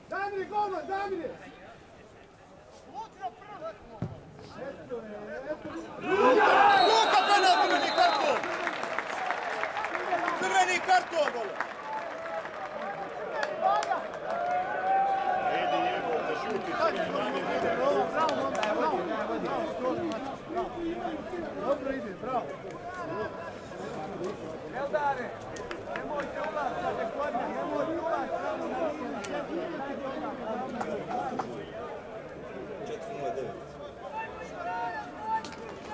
Damire, golman, Damire! Luka penal, crveni karton! Crveni karton, bolo! Dobro ide, bravo. Eldare, nemojte ulaz, nemojte ulaz, bravo na liniju.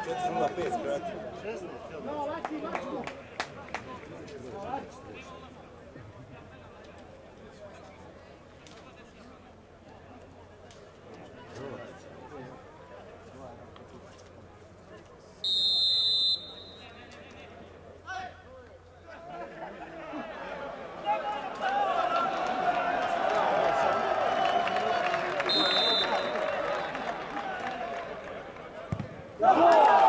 4:05, skrati. No, laki. Bravo!